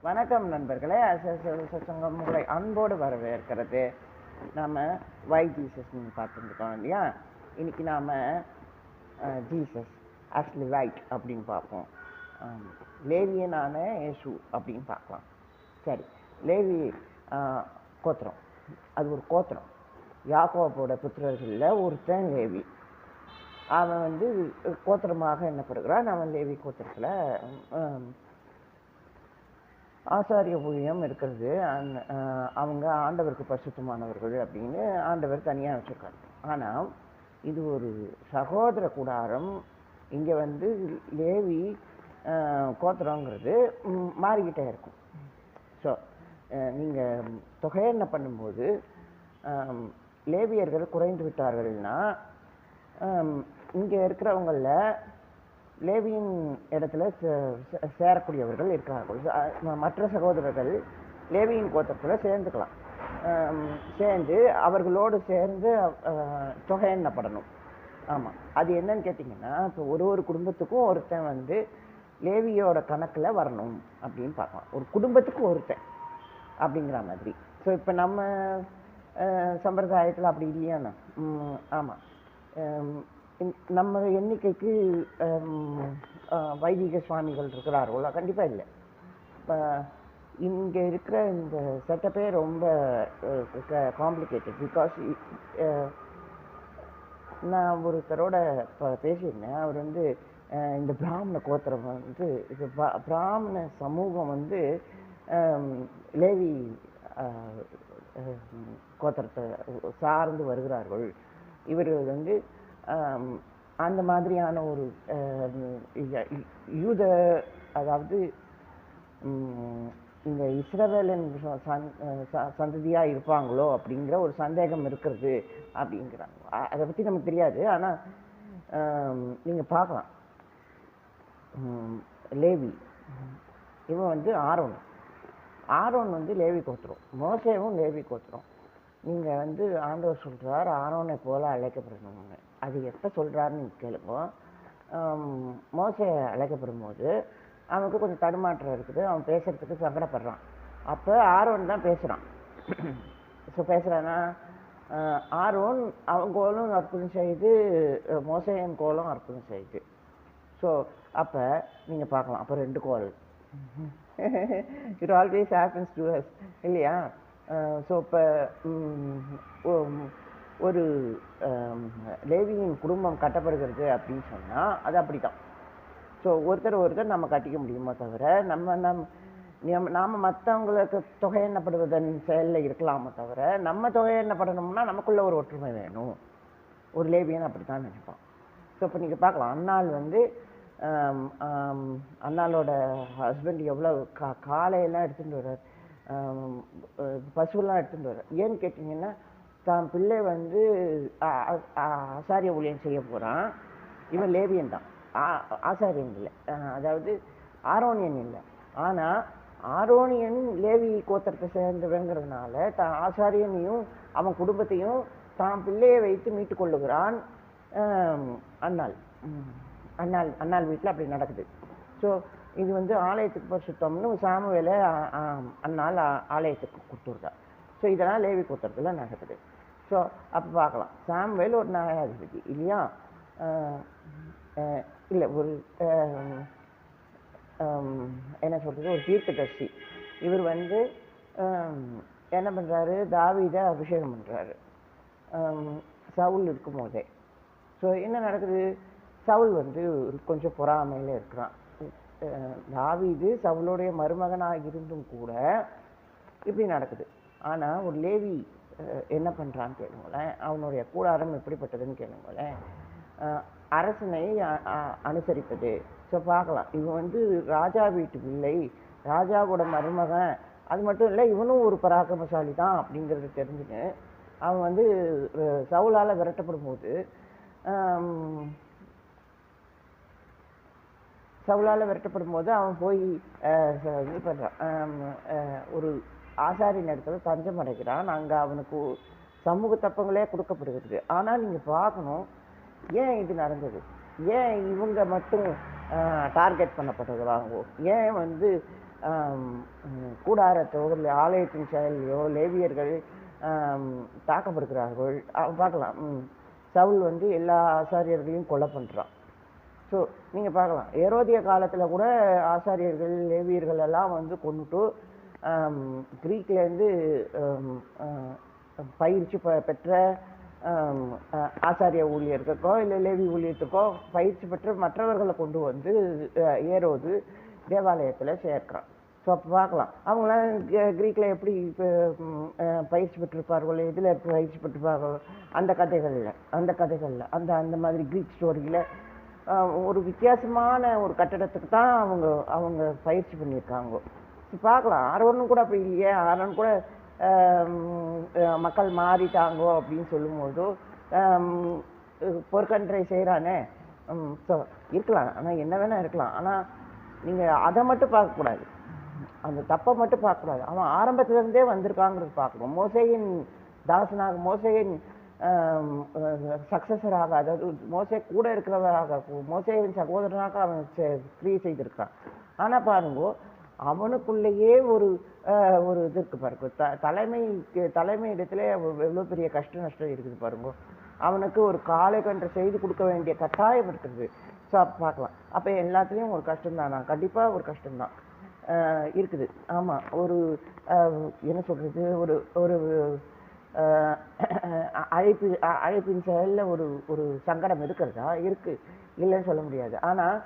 வணக்கம் நண்பர்களே. சங்கம் உங்களை அன்போடு வரவேற்கிறது. நாம் ஒய் ஜீசஸ் பார்த்துருக்கோம் இல்லையா. இன்னைக்கு நாம் ஜீசஸ் ஆக்சுவலி ரைட் அப்படின்னு பார்ப்போம். லேவியனான இயேசு அப்படின்னு பார்க்கலாம். சரி, லேவி கோத்திரம், அது ஒரு கோத்திரம். யாக்கோபோட புத்திரர்களில் ஒருத்தன் லேவி. அவன் கோத்திரமாக என்னப்படுகிறான். அவன் லேவி கோத்திரத்தில் ஆசாரிய ஊழியம் இருக்கிறது. அவங்க ஆண்டவருக்கு பரிசுத்தமானவர்கள் அப்படின்னு ஆண்டவர் தனியாக வச்சுருக்காரு. ஆனால் இது ஒரு சகோதர கூடாரம். இங்கே லேவி கோத்திரங்கிறது மாறிக்கிட்டே இருக்கும். ஸோ நீங்கள் தொகையென்ன பண்ணும்போது லேவியர்கள் குறைந்து விட்டார்கள்னா இங்கே இருக்கிறவங்களில் லேவியின் இடத்துல சேரக்கூடியவர்கள் இருக்கிறார்கள். மற்ற சகோதரர்கள் லேவியின் கோத்திரத்தில் சேர்ந்துக்கலாம். சேர்ந்து அவர்களோடு சேர்ந்து தொகை எண்ணப்படணும். ஆமாம், அது என்னன்னு கேட்டிங்கன்னா, இப்போ ஒரு குடும்பத்துக்கும் ஒருத்தன் லேவியோட கணக்கில் வரணும் அப்படின்னு பார்க்கலாம். ஒரு குடும்பத்துக்கு ஒருத்தன் அப்படிங்கிற மாதிரி. ஸோ இப்போ நம்ம சம்பிரதாயத்தில் அப்படி இல்லையாண்ணா? ஆமாம், நம்ம எண்ணிக்கைக்கு வைதிக சுவாமிகள் இருக்கிறார்களா? கண்டிப்பாக இல்லை. இப்போ இங்கே இருக்கிற இந்த செட்டப்பே ரொம்ப காம்ப்ளிகேட்டட். பிகாஸ் நான் ஒருத்தரோட இப்போ பேசியிருந்தேன். அவர் இந்த பிராமண கோத்திரம் இது பிராமண சமூகம் லேவி கோத்திரத்தை சார்ந்து வருகிறார்கள். இவர்கள் அந்த மாதிரியான ஒரு யூத, அதாவது இந்த இஸ்ரவேலின் சந்ததியாக இருப்பாங்களோ அப்படிங்கிற ஒரு சந்தேகம் இருக்கிறது அப்படிங்கிறாங்க. அதை பற்றி நமக்கு தெரியாது. ஆனால் நீங்கள் பார்க்கலாம், லேவி இவன் ஆரோன் லேவி கோத்திரம், மோசேவும் லேவி கோத்திரம். நீங்கள் ஆண்டவர் சொல்கிறார் ஆரோனை போல அழைக்கப்படணும்னு. அது எப்போ சொல்கிறாருன்னு கேளுங்க. மோசே அழைக்கப்படும் போது அவனுக்கு கொஞ்சம் தடுமாற்றம் இருக்குது. அவன் பேசுகிறதுக்கு சங்கடப்படுறான். அப்போ ஆரோன் தான் பேசுகிறான். ஸோ பேசுகிறான்னா ஆரோன் அவன் கோலும் அற்புதம் செய்து, மோசையன் கோலும் அற்புதம் செய்து. ஸோ அப்போ நீங்கள் பார்க்கலாம், அப்போ 2 goal. It always happens to us இல்லையா? ஸோ இப்போ ஒரு லேவியின் குடும்பம் கட்டப்படுகிறது அப்படின்னு சொன்னால் அது அப்படி தான். ஸோ ஒருத்தர் நம்ம கட்டிக்க முடியுமோ தவிர நாம் மற்றவங்களுக்கு தொகை எண்ணப்படுவதன் செயலில் இருக்கலாமோ தவிர நம்ம தொகை எண்ணப்படணும்னா நமக்குள்ள ஒரு ஒற்றுமை வேணும். ஒரு லேவியன் அப்படி தான் நினைப்பான். ஸோ இப்போ நீங்கள் பார்க்கலாம், அன்னாள் அன்னாளோட ஹஸ்பண்ட் எவ்வளோ காலையெல்லாம் எடுத்துகிட்டு வர்றார், பசுவெல்லாம் எடுத்துகிட்டு வர்றார். ஏன்னு கேட்டிங்கன்னா, தான் பிள்ளை ஆசாரிய ஊழியம் செய்ய போகிறான். இவன் லேவியன் தான், ஆசாரியன் இல்லை, அதாவது ஆரோனியன் இல்லை. ஆனால் ஆரோனியன் லேவி கோத்திரத்தை சேர்ந்தவங்கிறதுனால தான் ஆசாரியனையும் அவன் குடும்பத்தையும் தான் பிள்ளையை வைத்து மீட்டு கொள்ளுகிறான். அன்னாள் வீட்டில் அப்படி நடக்குது. ஸோ இது ஆலயத்துக்கு பரிசுத்தம்னு சாமுவேலை அன்னாள் ஆலயத்துக்கு கொடுத்துருக்கா. ஸோ இதெல்லாம் லேவி கோத்திரத்தில் நடக்குது. ஸோ அப்போ பார்க்கலாம், சாமுவேல் ஒரு நியாயாதிபதி இல்லையா? இல்லை, ஒரு என்ன சொல்கிறது, ஒரு தீர்க்கதரிசி. இவர் என்ன பண்ணுறாரு, தாவீதை அபிஷேகம் பண்ணுறாரு சவுல் இருக்கும் போதே. ஸோ என்ன நடக்குது, சவுல் கொஞ்சம் பொறாமையில் இருக்கிறான். தாவீது சவுளுடைய மருமகனாக இருந்தும் கூட இப்படி நடக்குது. ஆனால் ஒரு லேவி என்ன பண்ணுறான்னு கேளுங்களேன், அவனுடைய கூடாரம் எப்படிப்பட்டதுன்னு கேளுங்களேன். அரசனை அனுசரிப்பது. ஸோ பார்க்கலாம், இவன் ராஜா வீட்டு பிள்ளை, ராஜாவோட மருமகன். அது மட்டும் இல்லை, இவனும் ஒரு பராக்கிரமசாலி தான் அப்படிங்கிறது தெரிஞ்சுன்னு அவன் சவுலால் விரட்டப்படும் போது அவன் போய் இது பண்ணுறான், ஒரு ஆசாரியின் இடத்துல தஞ்சம் அடைக்கிறான். அங்கே அவனுக்கு சமூக தப்பங்களே கொடுக்கப்படுகிறது. ஆனால் நீங்கள் பார்க்கணும், ஏன் இது நடந்தது, ஏன் இவங்க மட்டும் டார்கெட் பண்ணப்படுறாங்க, ஏன் கூடாரத்தோ இல்லை ஆலயத்தின் செயலையோ லேவியர்கள் தாக்கப்படுகிறார்கள். பார்க்கலாம். சவுல் வந்து எல்லா ஆசாரியர்களையும் கொலை பண்ணுறான். ஸோ நீங்கள் பார்க்கலாம், ஏரோதிய காலத்தில் கூட ஆசாரியர்கள் லேவியர்கள் எல்லாம் வந்து கொண்டுட்டு கிரீக்லேருந்து பயிற்சி பெற்ற ஆசாரிய ஊழியர்களுக்கோ இல்லை லேவி ஊழியத்துக்கோ பயிற்சி பெற்ற மற்றவர்களை கொண்டு வந்து ஏரோது தேவாலயத்தில் சேர்க்கிறான். ஸோ அப்போ பார்க்கலாம், அவங்களாம் கிரீக்கில் எப்படி பயிற்சி பெற்றிருப்பார்கள், எதில் பயிற்சி பெற்றிருப்பார்கள், அந்த கதைகளில் அந்த மாதிரி கிரீக் ஸ்டோரியில் ஒரு வித்தியாசமான ஒரு கட்டடத்துக்கு தான் அவங்க பயிற்சி பண்ணியிருக்காங்க. பார்க்கலாம், ஆரோனும் கூட அப்படி இல்லையே, ஆரோன் கூட மக்கள் மாறிட்டாங்கோ அப்படின்னு சொல்லும்போது பொற்கன்றை செய்கிறானே. ஸோ இருக்கலாம், ஆனால் என்ன வேணால் இருக்கலாம். ஆனால் நீங்கள் அதை மட்டும் பார்க்கக்கூடாது, அந்த தப்பை மட்டும் பார்க்கக்கூடாது. அவன் ஆரம்பத்திலேருந்தே வந்திருக்காங்கிறது பார்க்கணும். மோசேயின் தாசனாக, மோசேயின் சக்சஸராக, அதாவது மோசே கூட இருக்கிறவராக, மோசேயின் சகோதரனாக அவன் கிரியை செய்திருக்கான். ஆனால் பாருங்க, அவனுக்குள்ளேயே ஒரு இது இருக்கு பாருங்க. தலைமை இடத்துல எவ்வளோ பெரிய கஷ்ட நஷ்டம் இருக்குது பாருங்க. அவனுக்கு ஒரு காலை கன்று செய்து கொடுக்க வேண்டிய கட்டாயம் இருக்குது. ஸோ அப்போ பார்க்கலாம், அப்போ எல்லாத்துலேயும் ஒரு கஷ்டம்தான், கண்டிப்பாக ஒரு கஷ்டம்தான் இருக்குது. ஆமாம், ஒரு என்ன சொல்கிறது, ஒரு அழைப்பின் செயலில் ஒரு சங்கடம் இருக்கிறதா இருக்குது, இல்லைன்னு சொல்ல முடியாது. ஆனால்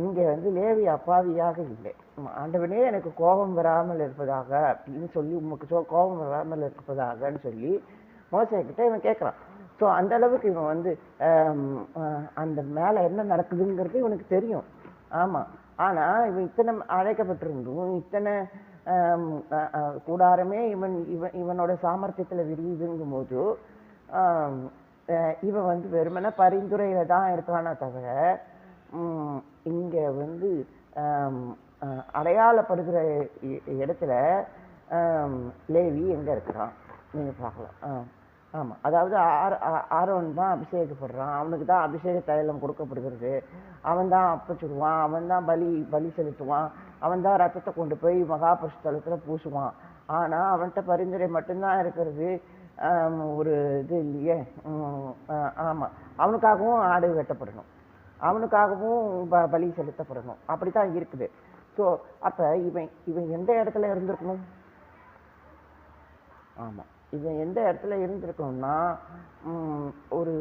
இங்கே வந்து லேவி அப்பாவியாக இல்லை. ஆண்டவனே எனக்கு கோபம் வராமல் இருப்பதாக அப்படின்னு சொல்லி, உமக்கு கோபம் வராமல் இருப்பதாகன்னு சொல்லி மோசேக்கிட்ட இவன் கேட்குறான். ஸோ அந்த அளவுக்கு இவன் வந்து அந்த மேலே என்ன நடக்குதுங்கிறது இவனுக்கு தெரியும். ஆமாம், ஆனால் இவன் இத்தனை அழைக்கப்பட்டிருந்தும், இத்தனை கூடாரமே இவனோட சாமர்த்தியத்தில் விரியுதுங்கும் போது இவன் வந்து வெறுமனே பரிந்துரையில தான் இருக்கானே தவிர இங்கே வந்து அடையாளப்படுகிற இடத்துல லேவி எங்கே இருக்கிறான் நீங்கள் பார்க்கலாம். ஆமாம், அதாவது ஆரோன் தான் அபிஷேகப்படுறான், அவனுக்கு தான் அபிஷேக தைலம் கொடுக்கப்படுகிறது, அவன் தான் அப்பச்சுடுவான், அவன் தான் பலி செலுத்துவான், அவன் தான் ரத்தத்தை கொண்டு போய் மகாபரிசுத்தலத்தில் பூசுவான். ஆனால் அவன்கிட்ட பரிந்துரை மட்டும்தான் இருக்கிறது, ஒரு இது இல்லையே. ஆமாம், அவனுக்காகவும் ஆடு வெட்டப்படணும், அவனுக்காகவும் பலி செலுத்தப்படணும், அப்படி தான் இருக்குது. ஸோ அப்போ இவன் எந்த இடத்துல இருந்திருக்கணும்? ஆமாம், இவன் எந்த இடத்துல இருந்திருக்கணும்னா ஒரு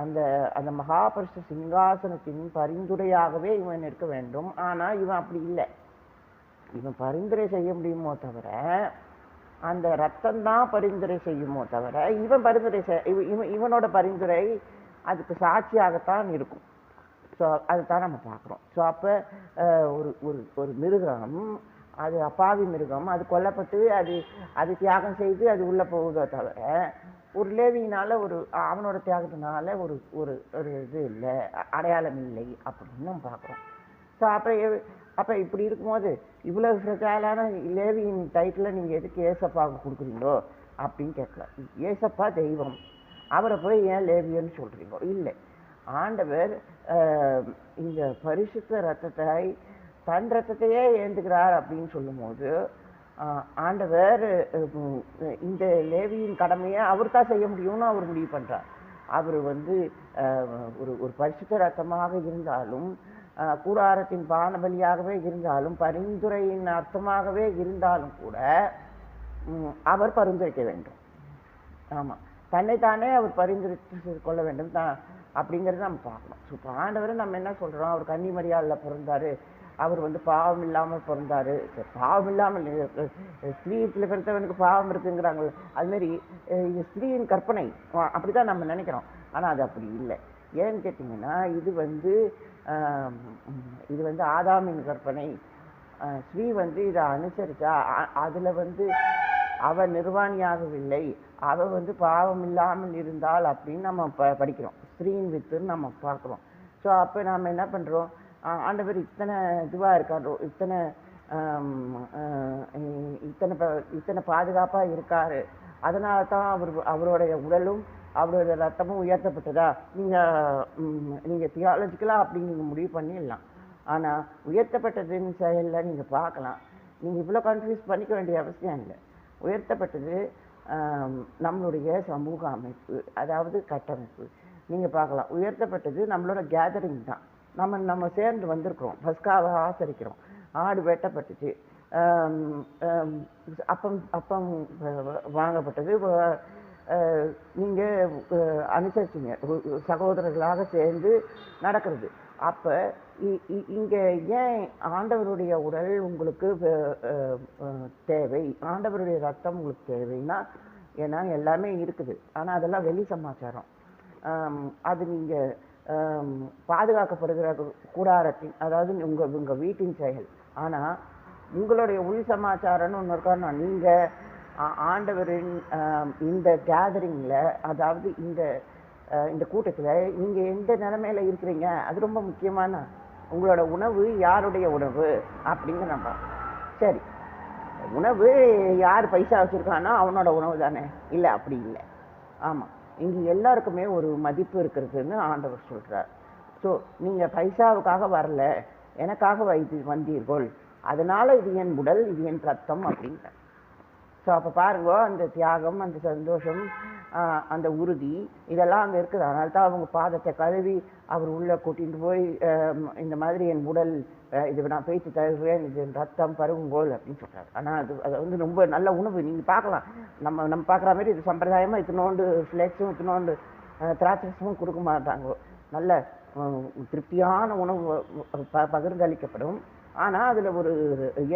அந்த மகாபரிசு சிங்காசனத்தின் பரிந்துரையாகவே இவன் இருக்க வேண்டும். ஆனால் இவன் அப்படி இல்லை. இவன் பரிந்துரை செய்ய முடியுமோ தவிர, அந்த ரத்தம்தான் பரிந்துரை செய்யுமோ தவிர, இவனோட பரிந்துரை அதுக்கு சாட்சியாகத்தான் இருக்கும். ஸோ அதுதான் நம்ம பார்க்குறோம். ஸோ அப்போ ஒரு மிருகம், அது அப்பாவி மிருகம், அது கொல்லப்பட்டு அது தியாகம் செய்து அது உள்ளே போகுதோ தவிர, ஒரு லேவியினால் அவனோட தியாகத்தினால ஒரு இது இல்லை, அடையாளம் இல்லை அப்படின்னு நம்ம பார்க்குறோம். ஸோ அப்போ இப்படி இருக்கும்போது இவ்வளோ ஃப்ரெஜாயிலான லேவியின் டைட்டில் நீங்கள் எதுக்கு ஏசப்பாவுக்கு கொடுக்குறீங்களோ அப்படின்னு கேட்கலாம். ஏசப்பா தெய்வம், அவரை போய் ஏன் லேவியன்னு சொல்கிறீங்களோ? இல்லை, ஆண்டவர் இந்த பரிசுத்த ரத்தத்தை, தன் ரத்தத்தையே ஏந்துக்கிறார் அப்படின்னு சொல்லும்போது, ஆண்டவர் இந்த லேவியின் கடமையை அவர் தான் செய்ய முடியும்னு அவர் முடிவு பண்ணுறார். அவர் வந்து ஒரு பரிசுத்த ரத்தமாக இருந்தாலும், கூடாரத்தின் பானபலியாகவே இருந்தாலும், பரிந்துரையின் அர்த்தமாகவே இருந்தாலும் கூட அவர் பரிந்துரைக்க வேண்டும். ஆமாம், தன்னைத்தானே அவர் பரிந்துரைத்து கொள்ள வேண்டும் தான் அப்படிங்கிறத நம்ம பார்க்கணும். ஸோ இப்போ ஆண்டவரை நம்ம என்ன சொல்கிறோம், அவர் கன்னி மரியாதையில் பிறந்தார், அவர் வந்து பாவம் இல்லாமல் பிறந்தார். பாவம் இல்லாமல், ஸ்திரீயில் பிறந்தவனுக்கு பாவம் இருக்குங்கிறாங்களே, அதுமாரி இது ஸ்திரீயின் கற்பனை, அப்படி தான் நம்ம நினைக்கிறோம். ஆனால் அது அப்படி இல்லை. ஏன்னு கேட்டிங்கன்னா, இது வந்து ஆதாமின் கற்பனை. ஸ்ரீ வந்து இதை அனுசரித்தா, அதில் வந்து அவள் நிர்வாணியாகவில்லை, அவள் வந்து பாவம் இல்லாமல் இருந்தாள் அப்படின்னு நம்ம படிக்கிறோம். ஸ்திரீயின் வித்துன்னு நம்ம பார்க்குறோம். ஸோ அப்போ நாம் என்ன பண்ணுறோம், ஆண்டவர் இத்தனை இதுவாக இருக்காரோ, இத்தனை பாதுகாப்பாக இருக்கார், அதனால தான் அவருடைய உடலும் அவருடைய ரத்தமும் உயர்த்தப்பட்டதா நீங்கள் தியாலஜிக்கலாக அப்படி நீங்கள் முடிவு பண்ணிடலாம். ஆனால் உயர்த்தப்பட்டதின் செயலில் நீங்கள் பார்க்கலாம். நீங்கள் இவ்வளோ கன்ஃபியூஸ் பண்ணிக்க வேண்டிய அவசியம் இல்லை. உயர்த்தப்பட்டது நம்மளுடைய சமூக அமைப்பு, அதாவது கட்டமைப்பு. நீங்கள் பார்க்கலாம், உயர்த்தப்பட்டது நம்மளோட கேதரிங் தான். நம்ம சேர்ந்து வந்திருக்கிறோம், பஸ்காவை ஆசரிக்கிறோம், ஆடு வெட்டப்பட்டுச்சு, அப்பம் அப்பம் வாங்கப்பட்டது, நீங்கள் அனுசரிச்சிங்க, சகோதரர்களாக சேர்ந்து நடக்கிறது. அப்போ இங்கே ஏன் ஆண்டவருடைய உடல் உங்களுக்கு தேவை, ஆண்டவருடைய ரத்தம் உங்களுக்கு தேவைன்னா, ஏன்னா எல்லாமே இருக்குது. ஆனால் அதெல்லாம் வெளி சமாச்சாரம். அது நீங்கள் பாதுகாக்கப்படுகிற கூடாரத்தின், அதாவது உங்கள் வீட்டின் செயல். ஆனால் உங்களுடைய உள் சமாச்சாரம்னு ஒன்று இருக்கா. நீங்கள் ஆண்டவரின் இந்த கேதரிங்கில், அதாவது இந்த கூட்டத்தில் நீங்கள் எந்த நிலைமையில இருக்கிறீங்க, அது ரொம்ப முக்கியமான. உங்களோட உணவு யாருடைய உணவு அப்படிங்கிற நம்ம சரி, உணவு யார் பைசா வச்சுருக்கானோ அவனோட உணவு தானே? இல்லை, அப்படி இல்லை. ஆமாம், இங்கே எல்லாருக்குமே ஒரு மதிப்பு இருக்கிறதுன்னு ஆண்டவர் சொல்கிறார். ஸோ நீங்கள் பைசாவுக்காக வரல, எனக்காக வந்தீர்கள், அதனால் இது என் உடல், இது என் ரத்தம் அப்படிங்கிற. ஸோ அப்போ பாருங்க, அந்த தியாகம், அந்த சந்தோஷம், அந்த உறுதி, இதெல்லாம் அங்கே இருக்குது. அதனால தான் அவங்க பாதத்தை கழுவி அவர் உள்ளே கூட்டிகிட்டு போய் இந்த மாதிரி என் உடல் இது நான் பேச்சு தருவேன், இது ரத்தம் பருகுங்கோல் அப்படின்னு சொல்கிறார். ஆனால் அது வந்து ரொம்ப நல்ல உணவு. நீங்கள் பார்க்கலாம், நம்ம பார்க்குற மாதிரி இது சம்பிரதாயமாக இத்தினோண்டு ஃப்ளெக்ஸும் இத்தினோண்டு திராட்சஸும் கொடுக்க மாட்டாங்க. நல்ல திருப்தியான உணவு பகிர்ந்தளிக்கப்படும். ஆனால் அதில் ஒரு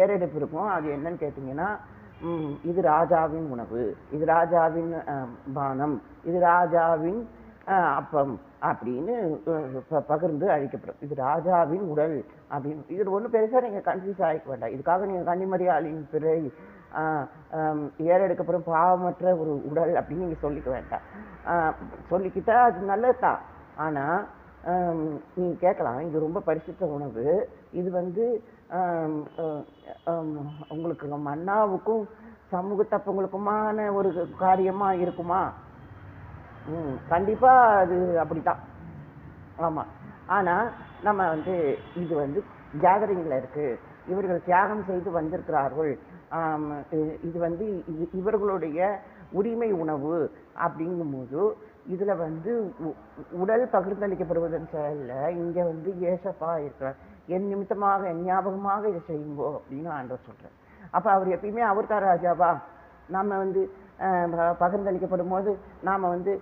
ஏறெடுப்பு இருக்கும். அது என்னன்னு கேட்டிங்கன்னா, இது ராஜாவின் உணவு, இது ராஜாவின் பானம், இது ராஜாவின் அப்பம் அப்படின்னு பகிர்ந்து அழிக்கப்படும். இது ராஜாவின் உடல் அப்படின்னு. இது ஒன்றும் பெருசாக நீங்கள் கன்ஃபியூஸ் ஆகிக்க வேண்டாம். இதுக்காக நீங்கள் கன்னிமரியாளின் பிறை ஏறெடுக்கப்படும் பாவமற்ற ஒரு உடல் அப்படின்னு நீங்கள் சொல்லிக்க வேண்டாம். சொல்லிக்கிட்டா அது நல்லது தான். ஆனால் நீங்கள் கேட்கலாம், இது ரொம்ப பரிசுத்த உணவு, இது வந்து உங்களுக்கு மன்னாவுக்கும் சமூக தப்பங்களுக்குமான ஒரு காரியமாக இருக்குமா? கண்டிப்பாக அது அப்படித்தான். ஆமாம். ஆனால் நம்ம வந்து இது வந்து கேதரிங்கில் இருக்குது, இவர்கள் தியாகம் செய்து வந்திருக்கிறார்கள், இது வந்து இவர்களுடைய உரிமை உணவு அப்படிங்கும்போது இதில் வந்து உடல் பகிர்ந்தளிக்கப்படுவதன் செயலில் இங்கே வந்து ஏசப்பா இருக்கிறார். என் நிமித்தமாக, என் ஞாபகமாக இதை செய்யுங்கோ அப்படின்னு ஆண்டவர் சொல்கிறார். அப்போ அவர் எப்பயுமே அவர் தான் ராஜாவா? நாம் வந்து பகிர்ந்தளிக்கப்படும் போது நாம் வந்து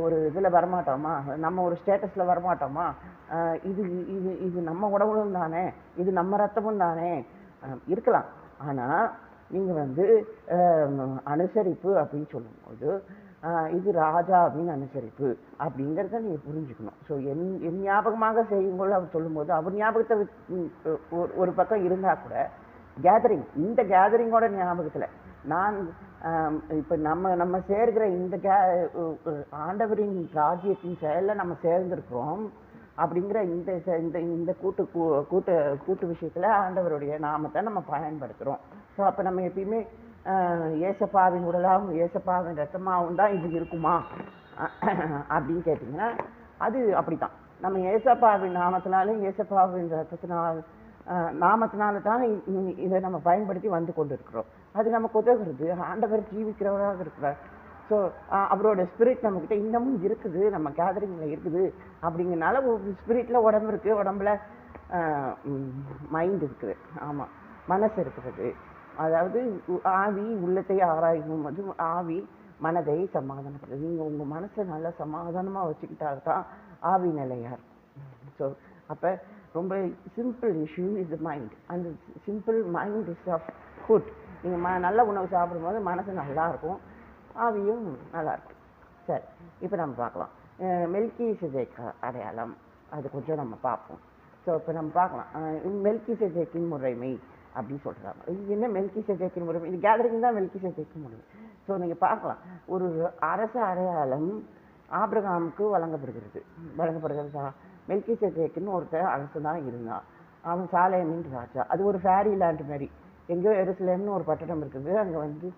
ஒரு இதில் வரமாட்டோமா? நம்ம ஒரு ஸ்டேட்டஸில் வரமாட்டோமா? இது இது இது நம்ம உடம்பும் தானே, இது நம்ம ரத்தமும் தானே இருக்கலாம். ஆனால் நீங்கள் வந்து அனுசரிப்பு அப்படின்னு சொல்லும்போது இது ராஜாவின் அனுசரிப்பு அப்படிங்கிறத நீங்கள் புரிஞ்சுக்கணும். ஸோ என் ஞாபகமாக செய்யும்போது அவர் சொல்லும்போது அவர் ஞாபகத்தை ஒரு பக்கம் இருந்தால் கூட கேதரிங், இந்த கேதரிங்கோட ஞாபகத்தில் நான் இப்போ நம்ம சேர்கிற இந்த ஆண்டவரின் ராஜ்யத்தின் செயலில் நம்ம சேர்ந்திருக்கிறோம் அப்படிங்கிற இந்த கூட்டு விஷயத்தில் ஆண்டவருடைய நாமத்தை நம்ம பயன்படுத்துகிறோம். ஸோ அப்போ நம்ம எப்பயுமே ஏசப்பாவின் உடலாகவும் ஏசப்பாவின் ரத்தமாகவும் தான் இது இருக்குமா அப்படின்னு கேட்டிங்கன்னா அது அப்படி தான். நம்ம ஏசப்பாவின் நாமத்தினாலும் ஏசப்பாவின் நாமத்தினால தான் இதை நம்ம பயன்படுத்தி வந்து கொண்டு இருக்கிறோம். அது நமக்கு உதவுகிறது. ஆண்டவர் ஜீவிக்கிறவராக இருக்கிறார். ஸோ அவரோட ஸ்பிரிட் நம்மக்கிட்ட இன்னமும் இருக்குது, நம்ம கேதரிங்கில் இருக்குது. அப்படிங்கிறனால ஒரு ஸ்பிரிட்டில் உடம்பு இருக்குது, உடம்புல மைண்ட் இருக்குது, ஆமாம் மனசு இருக்கிறது. அதாவது ஆவி உள்ளத்தை ஆராயும் போது ஆவி மனதை சமாதானப்படுது. நீங்கள் உங்கள் மனசை நல்லா சமாதானமாக வச்சுக்கிட்டா தான் ஆவி நிலையாக இருக்கும். ஸோ அப்போ ரொம்ப சிம்பிள் இஷ்யூ இஸ் மைண்ட். அந்த simple mind is of food. நீங்கள் நல்ல உணவு சாப்பிடும்போது மனசு நல்லாயிருக்கும், ஆவியும் நல்லாயிருக்கும். சரி, இப்போ நம்ம பார்க்கலாம் மெல்கிசேதேக் அடையாளம். அது கொஞ்சம் நம்ம பார்ப்போம். ஸோ இப்போ நம்ம பார்க்கலாம் மெல்கிசேதேக்கின் முறைமை அப்படின்னு சொல்கிறாங்க. இது என்ன மெல்கிசேதேக்கின் முறைமை? இது கேதரிங் தான் மெல்கிசேதேக்கின் முறைமை. ஸோ நீங்கள் பார்க்கலாம், ஒரு அரச அடையாளம் ஆபிரகாமுக்கு வழங்கப்படுகிறது. மெல்கிசேதேக்குன்னு ஒருத்தர் அரசு தான் இருந்தான். அவன் சாலேமின் ராஜா. அது ஒரு ஃபேரி லேண்ட் மாதிரி. எங்கேயோ எருசலேம்னு ஒரு பட்டணம் இருக்குது, அங்கே வந்து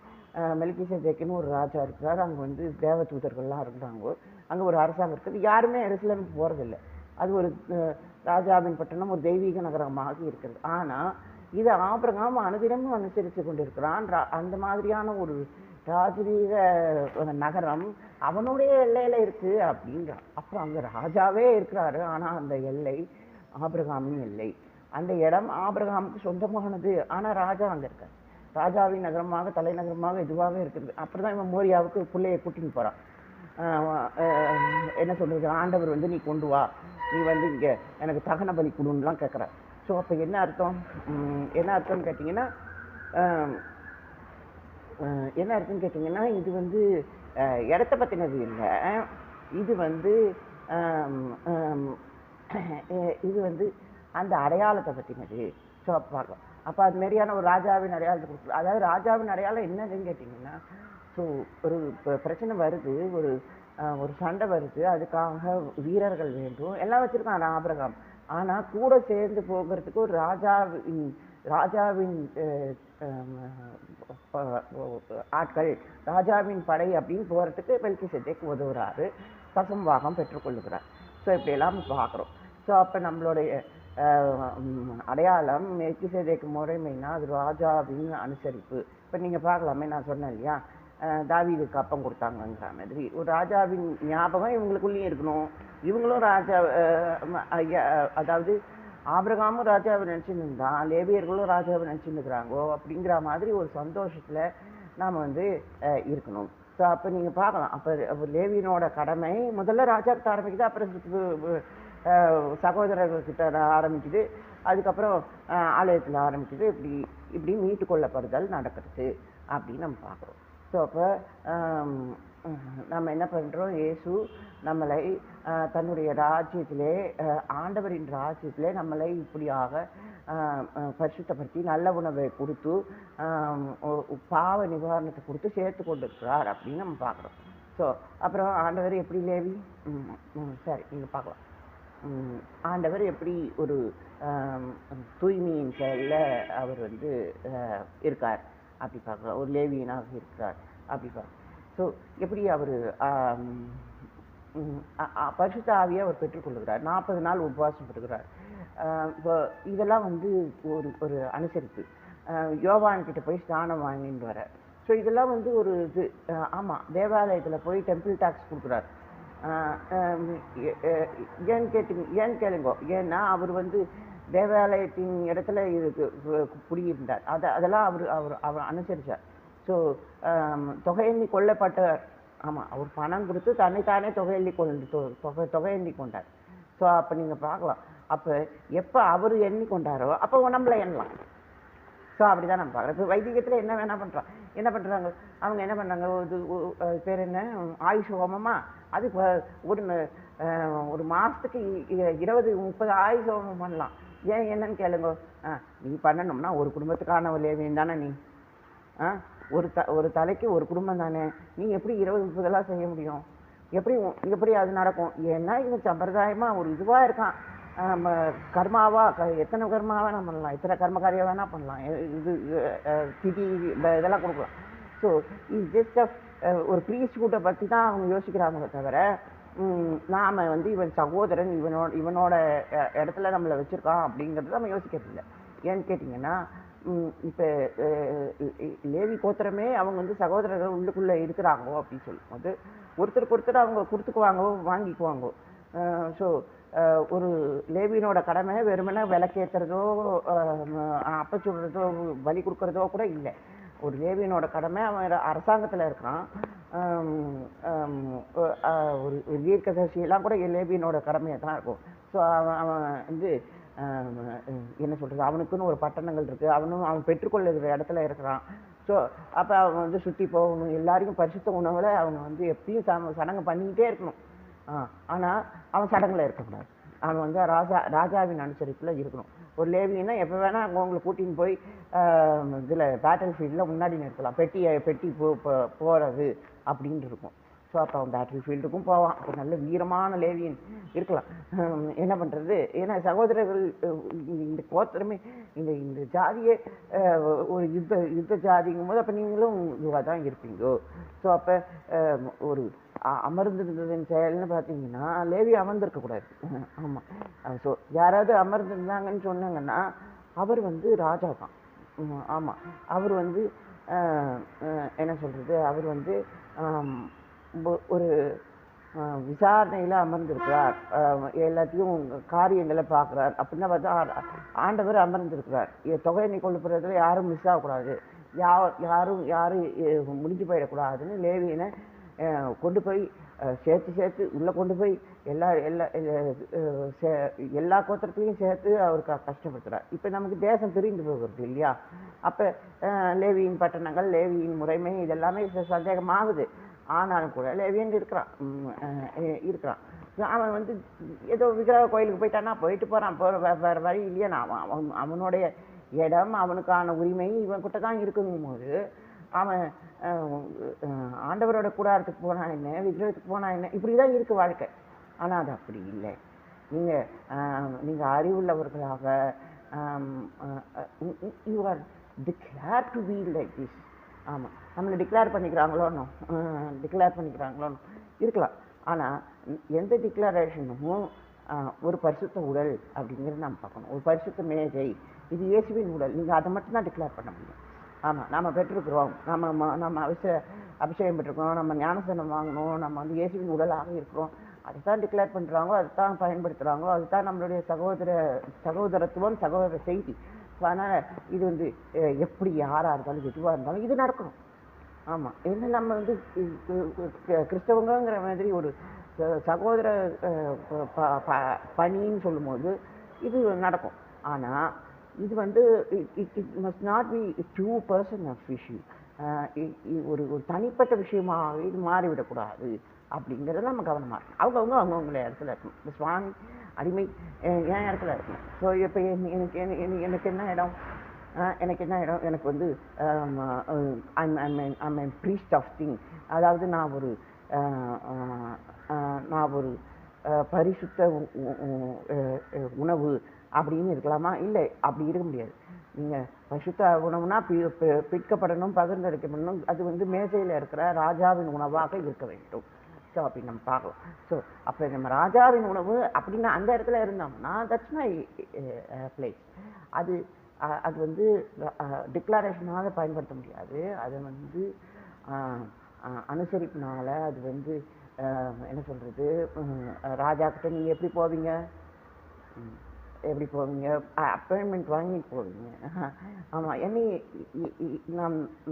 மெல்கிசேதேக்குன்னு ஒரு ராஜா இருக்கிறார். அங்கே வந்து தேவதூதர்கள்லாம் இருக்கிறாங்க. அங்கே ஒரு அரசாங்கம் இருக்குது. யாருமே எருசலேமுக்கு போகிறதில்லை. அது ஒரு ராஜாவின் பட்டணம் ஒரு தெய்வீக நகரமாக இருக்கிறது. ஆனால் இது ஆபிரகாம் அனுதினமும் அனுசரித்து கொண்டிருக்கிறான். அந்த மாதிரியான ஒரு ராஜரீக நகரம் அவனுடைய எல்லையில இருக்கு அப்படின்றான். அப்போ அங்கே ராஜாவே இருக்கிறாரு, ஆனால் அந்த எல்லை ஆபிரகாமின் எல்லை. அந்த இடம் ஆபிரகாமுக்கு சொந்தமானது, ஆனால் ராஜா அங்கே இருக்கார். ராஜாவின் நகரமாக தலைநகரமாக இதுவாக இருக்குது. அப்புறம் தான் இவன் மோரியாவுக்கு பிள்ளையை கூட்டின்னு போகிறான். என்ன சொல்கிறது, ஆண்டவர் வந்து நீ கொண்டு வா, நீ வந்து இங்கே எனக்கு தகன பலி கொடுன்னுலாம் கேட்குற. ஸோ அப்போ என்ன அர்த்தம், என்ன அர்த்தம்னு கேட்டிங்கன்னா இது வந்து இடத்த பற்றினது இல்லை, இது வந்து அந்த அடையாளத்தை பற்றினது. ஸோ அப்போ பார்க்கலாம். அப்போ அது மாதிரியான ஒரு ராஜாவின் அடையாளத்தை கொடுக்குறது. அதாவது ராஜாவின் அடையாளம் என்னதுன்னு கேட்டிங்கன்னா, ஸோ ஒரு பிரச்சனை வருது, ஒரு சண்டை வருது, அதுக்காக வீரர்கள் வேண்டும், எல்லாம் வச்சுருக்கான் ஆபிரகாம். ஆனால் கூட சேர்ந்து போகிறதுக்கு ஒரு ராஜாவின் ஆட்கள், ராஜாவின் படை அப்படின்னு போகிறதுக்கு மெல்கிசேதேக் உதவுறாரு, பசும்பாகம் பெற்றுக்கொள்ளுகிறார். ஸோ இப்படியெல்லாம் பார்க்குறோம். ஸோ அப்போ நம்மளுடைய அடையாளம் மெல்கிசேதேக் முறைமைனா அது ராஜாவின் அனுசரிப்பு. இப்போ நீங்கள் பார்க்கலாமே, நான் சொன்னேன் இல்லையா, தாவீதுக்கு அப்பம் கொடுத்தாங்கங்கிற மாதிரி ஒரு ராஜாவின் ஞாபகம் இவங்களுக்குள்ளேயும் இருக்கணும். இவங்களும் ராஜா, அதாவது ஆபிரகாமும் ராஜாவை நினச்சின்னு இருந்தான், லேவியர்களும் ராஜாவை நினச்சின்னு இருக்கிறாங்கோ அப்படிங்கிற மாதிரி ஒரு சந்தோஷத்தில் நாம் வந்து இருக்கணும். ஸோ அப்போ நீங்கள் பார்க்கலாம், அப்போ லேவியனோட கடமை முதல்ல ராஜாக்கிட்ட ஆரம்பிக்குது, அப்புறம் சகோதரர்கள்கிட்ட ஆரம்பிக்குது, அதுக்கப்புறம் ஆலயத்தில் ஆரம்பிக்குது, இப்படி மீட்டு கொள்ளப்படுதல் நடக்கிறது அப்படின்னு நம்ம பார்க்குறோம். ஸோ அப்போ நம்ம என்ன பண்ணுறோம், இயேசு நம்மளை தன்னுடைய ராஜ்யத்திலே, ஆண்டவரின் ராஜ்யத்திலே நம்மளை இப்படியாக பரிசுத்தப்படுத்தி நல்ல உணவை கொடுத்து பாவ நிவாரணத்தை கொடுத்து சேர்த்து கொண்டு இருக்கிறார் அப்படின்னு நம்ம பார்க்குறோம். ஸோ அப்புறம் ஆண்டவர் எப்படி லேவி, சரி நீங்கள் பார்க்கலாம், ஆண்டவர் எப்படி ஒரு தூய்மையின் செயலில் அவர் வந்து இருக்கார் அப்படி பார்க்கலாம், ஒரு லேவியனாக இருக்கிறார் அப்படி பார்க்கலாம். ஸோ எப்படி அவர் பரிசுத்த ஆவியை அவர் பெற்றுக்கொள்கிறார், 40 நாள் உபவாசம் பெறுகிறார். இப்போ இதெல்லாம் வந்து ஒரு அனுசரிப்பு. யோவான்கிட்ட போய் ஸ்நானம் வாங்கிட்டு வர. ஸோ இதெல்லாம் வந்து ஒரு இது. ஆமாம், தேவாலயத்தில் போய் டெம்பிள் டேக்ஸ் கொடுக்குறார். ஏன்னு கேளுங்க, ஏன்னா அவர் வந்து தேவாலயத்தின் இடத்துல இதுக்கு குடியிருந்தார். அதெல்லாம் அவர் அனுசரித்தார். ஸோ தொகையெண்ணி கொள்ளப்பட்டவர். ஆமாம், அவர் பணம் கொடுத்து தன்னைத்தானே தொகையெண்ணி கொண்டார். ஸோ அப்போ நீங்கள் பார்க்கலாம், அப்போ எப்போ அவர் எண்ணி கொண்டாரோ அப்போ நம்மளை எண்ணலாம். ஸோ அப்படி தான் நம்ம பார்க்குறோம். இப்போ வைதிகத்தில் என்ன பண்ணுறாங்க அவங்க என்ன பண்ணுறாங்க, பேர் என்ன, ஆயுஷ் ஹோமமா, அது ஒரு மாதத்துக்கு 20-30 ஆயுஷ் ஹோமம் பண்ணலாம். ஏன் என்னன்னு கேளுங்க, நீ பண்ணணும்னா ஒரு குடும்பத்துக்கான ஒரு லேவியம் தானே நீ, ஒரு தலைக்கு ஒரு குடும்பம் தானே, நீ எப்படி 20-30 செய்ய முடியும், எப்படி அது நடக்கும்? ஏன்னா இவன் சம்பிரதாயமாக ஒரு இதுவாக இருக்கான், கர்மாவா எத்தனை கர்மாவா நம்ம பண்ணலாம், எத்தனை கர்மகாரியம் வேணால் பண்ணலாம், இது திதி இதெல்லாம் கொடுக்கலாம். ஸோ இது ஜஸ்ட் ஒரு ப்ரீஸ்கூட்டை பற்றி தான் அவங்க யோசிக்கிறாங்களே தவிர, நாம் வந்து இவன் சகோதரன், இவனோட இடத்துல நம்மளை வச்சுருக்கான் அப்படிங்கிறது நம்ம யோசிக்கிறது இல்லை. ஏன்னு கேட்டிங்கன்னா, இப்போ லேவி கோத்திரமே அவங்க வந்து சகோதரர்கள் உள்ளுக்குள்ளே இருக்கிறாங்கோ அப்படின்னு சொல்லும்போது ஒருத்தருக்கு ஒருத்தர் அவங்க கொடுத்துக்குவாங்கோ வாங்கிக்குவாங்கோ. ஸோ ஒரு லேவியனோட கடமை வெறுமனே விளக்கேற்றுறதோ அப்பச்சுடுறதோ பலி கொடுக்குறதோ கூட இல்லை. ஒரு லேவியனோட கடமை, அவன் அரசாங்கத்தில் இருக்கிறான், ஒரு தீர்க்கதரிசியெல்லாம் கூட லேவியனோட கடமையாக தான் இருக்கும். ஸோ அவன் வந்து என்ன சொல்கிறது, அவனுக்குன்னு ஒரு பட்டணங்கள் இருக்குது, அவன் பெற்றுக்கொள்ளுகிற இடத்துல இருக்கிறான். ஸோ அப்போ அவன் வந்து சுற்றி போகணும், எல்லாருக்கும் பரிசுத்த உணவில் அவங்க வந்து எப்பயும் சடங்கு பண்ணிக்கிட்டே இருக்கணும். ஆனால் அவன் சடங்கில் இருக்கக்கூடாது, அவன் வந்து ராஜாவின் அனுசரிப்பில் இருக்கணும். ஒரு லேவியன்னா எப்போ வேணால் அவங்களை கூட்டின்னு போய் இதில் பேட்டில் ஃபீல்டில் முன்னாடி நிறுத்தலாம், பெட்டி போகிறது அப்படின்ட்டு இருக்கும். ஸோ அப்போ அவன் பேட்டில் ஃபீல்டுக்கும் போவான், ஒரு நல்ல வீரமான லேவியன் இருக்கலாம். என்ன பண்ணுறது, ஏன்னா சகோதரர்கள் இந்த கோத்திரமே இந்த ஜாதியே ஒரு யுத்த ஜாதிங்கும் போது அப்போ நீங்களும் இதுவாக தான் இருப்பீங்கோ. ஸோ அப்போ ஒரு அமர்ந்திருந்ததன் செயல்னு பார்த்தீங்கன்னா லேவி அமர்ந்திருக்கக்கூடாது. ஆமாம். ஸோ யாராவது அமர்ந்திருந்தாங்கன்னு சொன்னாங்கன்னா அவர் வந்து ராஜா தான். ஆமாம். அவர் வந்து என்ன சொல்கிறது, அவர் வந்து ஒரு விசாரணையில் அமர்ந்திருக்கிறார், எல்லாத்தையும் காரியங்களை பார்க்குறார் அப்படின்னா பார்த்தா ஆண்டவர் அமர்ந்திருக்கிறார். தொகையை கொள்ளுறதுல யாரும் மிஸ் ஆகக்கூடாது, யாரும் முடிஞ்சு போயிடக்கூடாதுன்னு லேவியனை கொண்டு போய் சேர்த்து உள்ளே கொண்டு போய் எல்லா கோத்திரத்தையும் சேர்த்து அவருக்கு கஷ்டப்படுத்துகிறார். இப்போ நமக்கு தேசம் பிரிந்து போகிறது இல்லையா? அப்போ லேவியின் பட்டணங்கள், லேவியின் முறைமை இதெல்லாமே சந்தேகமாகுது. ஆனாலும் கூட லேவியன் இருக்கிறான். அவன் வந்து ஏதோ விக்கிரக கோயிலுக்கு போயிட்டான்னா போயிட்டு போகிறான், வேறு வழி இல்லையா? அவனுடைய இடம், அவனுக்கான உரிமை இவன் கிட்ட தான் இருக்குங்கும் போது அவன் ஆண்டவரோட கூடாரத்துக்கு போனா என்ன, விக்கிரகத்துக்கு போனா என்ன, இப்படி தான் இருக்குது வாழ்க்கை. ஆனால் அது அப்படி இல்லை. நீங்கள் அறிவுள்ளவர்களாக you are declared to be like this. ஆமாம், நம்மளை டிக்ளேர் பண்ணிக்கிறாங்களோன்னு இருக்கலாம். ஆனால் எந்த டிக்ளரேஷனும் ஒரு பரிசுத்த உடல் அப்படிங்கிறது நம்ம பார்க்கணும். ஒரு பரிசுத்த மேஜை, இது இயேசுவின் உடல், நீங்கள் அதை மட்டும்தான் டிக்ளேர் பண்ண முடியும். ஆமாம், நாம் பெற்றிருக்கிறோம், நம்ம அபிஷேகம் பெற்றிருக்கிறோம், நம்ம ஞானஸ்தானம் வாங்கணும், நம்ம வந்து இயேசுவின் உடலாக இருக்கிறோம், அதை தான் டிக்ளேர் பண்ணுறாங்களோ, அதை தான் பயன்படுத்துகிறாங்களோ, அதுதான் நம்மளுடைய சகோதரத்துவம், சகோதர செய்தி. ஸோ அதனால் இது வந்து எப்படி யாராக இருந்தாலும் எதுவாக இருந்தாலும் இது நடக்கணும். ஆமாம், என்ன நம்ம வந்து கிறிஸ்தவங்கிற மாதிரி ஒரு சகோதர பணின்னு சொல்லும்போது இது நடக்கும். ஆனால் இது வந்து it must not be too person official. ஒரு தனிப்பட்ட விஷயமாக இது மாறிவிடக்கூடாது அப்படிங்கிறத நம்ம கவனமாக இருக்கணும். அவங்கவுங்கள இடத்துல இருக்கணும். இந்த சுவாமி அடிமை என் இடத்துல இருக்கணும். ஸோ இப்போ எனக்கு என்ன இடம், எனக்கு வந்து ஐம் ப்ரீஸ்ட் ஆஃப் திங். அதாவது நான் ஒரு பரிசுத்த உணவு அப்படின்னு இருக்கலாமா? இல்லை, அப்படி இருக்க முடியாது. நீங்கள் பரிசுத்த உணவுனா பிற்கப்படணும், பகிர்ந்தளிக்கப்படணும். அது வந்து மேஜையில் இருக்கிற ராஜாவின் உணவாக இருக்க வேண்டும். ஸோ அப்படி நம்ம பார்க்கலாம். ஸோ அப்போ நம்ம ராஜாவின் உணவு அப்படின்னா அந்த இடத்துல இருந்தோம்னா தட்ஸ் மை பிளேஸ். அது வந்து டிக்ளரேஷனாக பயன்படுத்த முடியாது. அதை வந்து அனுசரிப்பினால அது வந்து என்ன சொல்கிறது, ராஜாக்கிட்ட நீங்கள் எப்படி போவீங்க, அப்பாயின்மெண்ட் வாங்கிட்டு போவீங்க. ஆமாம்,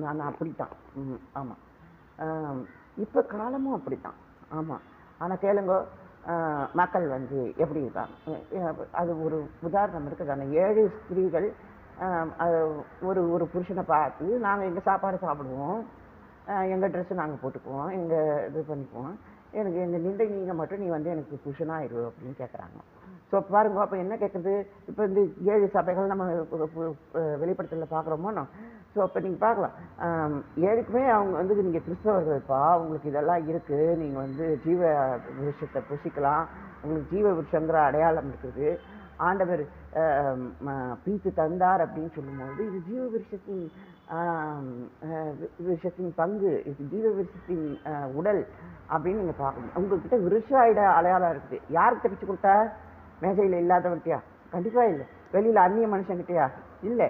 நான் அப்படித்தான். ஆமாம், இப்போ காலமும் அப்படித்தான். ஆமாம், ஆனால் கேளுங்க, மக்கள் வந்து எப்படி இருக்காங்க. அது ஒரு உதாரணம் இருக்குது. அந்த 7 ஸ்திரீகள் ஒரு புருஷனை பார்த்து, நாங்கள் எங்கள் சாப்பாடு சாப்பிடுவோம், எங்கள் ட்ரெஸ்ஸு நாங்கள் போட்டுக்குவோம், எங்கள் இது பண்ணிக்குவோம், எனக்கு எங்கள் நீங்கள் மட்டும் நீ வந்து எனக்கு புருஷனாயிரு அப்படின்னு கேட்குறாங்க. ஸோ பாருங்க, அப்போ என்ன கேட்குறது, இப்போ இந்த 7 சபைகள் நம்ம வெளிப்படுத்தலில் பார்க்குறோமோ. ஸோ அப்போ நீங்கள் பார்க்கலாம், 7க்குமே அவங்க வந்து நீங்கள் கிறிஸ்தவர்கள்ப்பா, உங்களுக்கு இதெல்லாம் இருக்குது, நீங்கள் வந்து ஜீவ விருஷத்தை புசிக்கலாம், உங்களுக்கு ஜீவ விருஷங்கிற அடையாளம் இருக்குது, ஆண்டவர் பீத்து தந்தார் அப்படின்னு சொல்லும்போது இது ஜீவ விருஷத்தின் பங்கு, இது ஜீவ விருஷத்தின் உடல் அப்படின்னு நீங்கள் பார்க்கணும். உங்கள்கிட்ட விருஷாயிட அடையாளம் இருக்குது. யாருக்கு தப்பிச்சு கொடுத்தா? மேஜையில் இல்லாதவன்கிட்டயா? கண்டிப்பாக இல்லை. வெளியில் அந்நிய மனுஷங்கிட்டையா? இல்லை.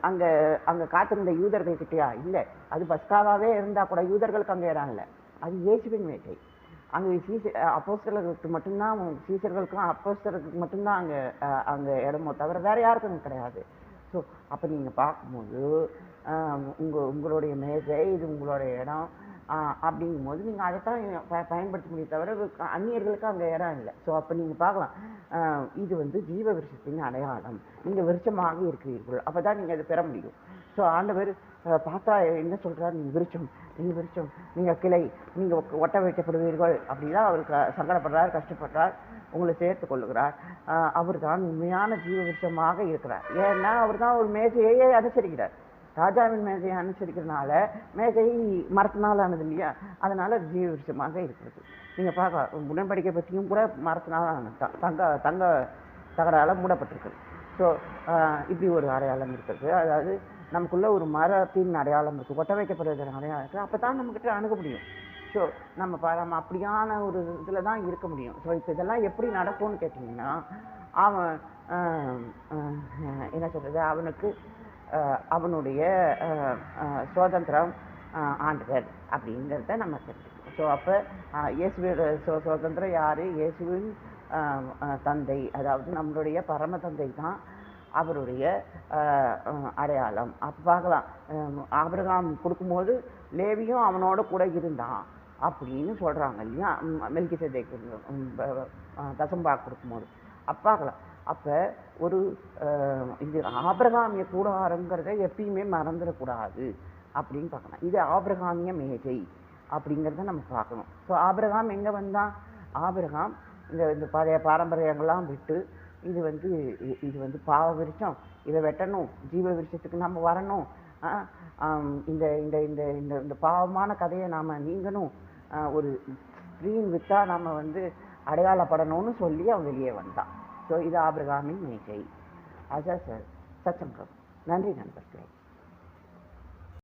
அங்கே காத்திருந்த யூதர்கள்கிட்டயா? இல்லை. அது பஸ்காவாகவே இருந்தால் கூட யூதர்களுக்கு அங்கே இடம் இல்லை. அது இயேசுவின் மேஜை. அங்கே அப்போஸ்தலர்களுக்கு மட்டும்தான், சீசர்களுக்கும் அப்போஸ்தலர்களுக்கு மட்டும்தான் அங்கே இடமோ தவிர வேறு யாருக்கும் கிடையாது. ஸோ அப்போ நீங்கள் பார்க்கும்போது உங்களுடைய மேஜை, இது உங்களுடைய இடம் அப்படிங்கும்போது நீங்கள் அதை தான் பயன்படுத்த முடியும் தவிர அந்நியர்களுக்கு அங்கே இடம் இல்லை. ஸோ அப்போ நீங்கள் பார்க்கலாம், இது வந்து ஜீவ விருஷத்தின் அடையாளம், நீங்கள் விருட்சமாக இருக்கிறீர்கள், அப்போ தான் நீங்கள் அதை பெற முடியும். ஸோ ஆண்டவர் பார்த்தா என்ன சொல்கிறார், நீங்கள் விருட்சம், நீங்கள் கிளை, நீங்கள் ஒட்ட வைக்கப்படுவீர்கள் அப்படிதான் அவருக்கு சங்கடப்படுறார், கஷ்டப்படுறார், உங்களை சேர்த்து கொள்ளுகிறார். அவர் தான் உண்மையான ஜீவ விருட்சமாக இருக்கிறார். ஏன்னா அவர் தான் ஒரு மேஜையை அனுசரிக்கிறார். ராஜாவின் மேஜையை அனுசரிக்கிறதுனால மேஜை மரத்தினால் ஆனது இல்லையா, அதனால் ஜீவ விருட்சமாக இருக்கிறது. நீங்கள் பார்க்கலாம், உடன்படிக்கை பற்றியும் கூட மரத்தினால் ஆனது, தங்க தகரால் மூடப்பட்டிருக்குது. ஸோ இப்படி ஒரு அடையாளம் இருக்கிறது. அதாவது நமக்குள்ளே ஒரு மரத்தின் அடையாளம் இருக்குது, ஒட்ட வைக்கப்படுவதன் அடையாளம் இருக்குது. அப்போ தான் நம்மக்கிட்ட அணுக முடியும். ஸோ நம்ம அப்படியான ஒரு இதில் தான் இருக்க முடியும். ஸோ இப்போ இதெல்லாம் எப்படி நடக்கும்னு கேட்டிங்கன்னா, அவன் என்ன சொல்கிறது, அவனுக்கு அவனுடைய சுதந்திரம் ஆண்டவர் அப்படிங்கிறத நம்ம தெரிஞ்சுக்கணும். ஸோ அப்போ இயேசுவோட சுதந்திரம் யார்? இயேசுவின் தந்தை, அதாவது நம்மளுடைய பரம தந்தை தான் அவருடைய அடையாளம். அப்போ பார்க்கலாம், ஆபிரகாம் கொடுக்கும்போது லேவியும் அவனோட கூட இருந்தான் அப்படின்னு சொல்கிறாங்க இல்லையா, மெல்கிசேதேக்கு தசம்பாக கொடுக்கும்போது. பார்க்கலாம். அப்போ ஒரு இது ஆபிரகாமிய கூடாரங்கிறத எப்பயுமே மறந்துடக்கூடாது அப்படின்னு பார்க்கலாம். இது ஆபிரகாமிய மேஜை அப்படிங்கிறத நம்ம பார்க்கணும். ஸோ ஆபிரகாம் எங்கே வந்தான்? ஆபிரகாம் இந்த பழைய பாரம்பரியங்கள்லாம் விட்டு இது வந்து பாவ விருட்சம், இதை வெட்டணும், ஜீவ விருட்சத்துக்கு நம்ம வரணும், இந்த இந்த இந்த இந்த இந்த பாவமான கதையை நாம் நீங்கணும், ஒரு ஸ்க்ரீன் விற்றா நம்ம அடையாளப்படணும்னு சொல்லி அவன் வெளியே வந்தான். ஸோ இது ஆபிரகாமின் மேஜை. அதான் சார் சச்சங்கம். நன்றி நண்பர்களே.